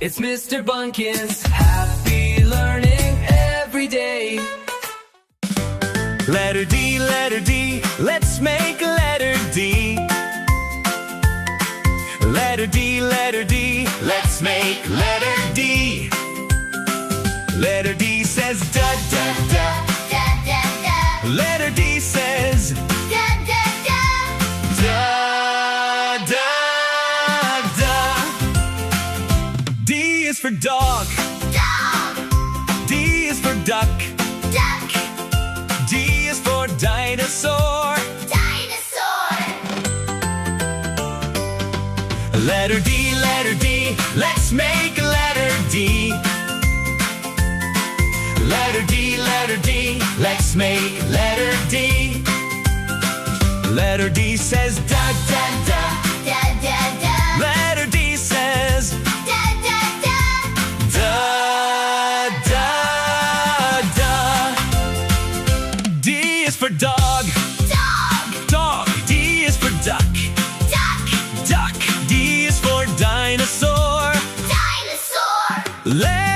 It's Mr. Bunkins. Happy learning every day. Letter D, let's make a letter D. Letter D, let's make letter D. Letter D says da da da. Da da da. Letter D says Da da da. da da da. D is for dog. Dog. D is for duck. Duck. D is for dinosaur. Dinosaur. Letter D, let's make a letter D. Letter D, let's make letter D. Letter D says da da da. Da da da. Letter D says Da da da. da da da. D is for dog. Dog. Dog. D is for duck. Duck. Duck. D is for dinosaur. Dinosaur. Letter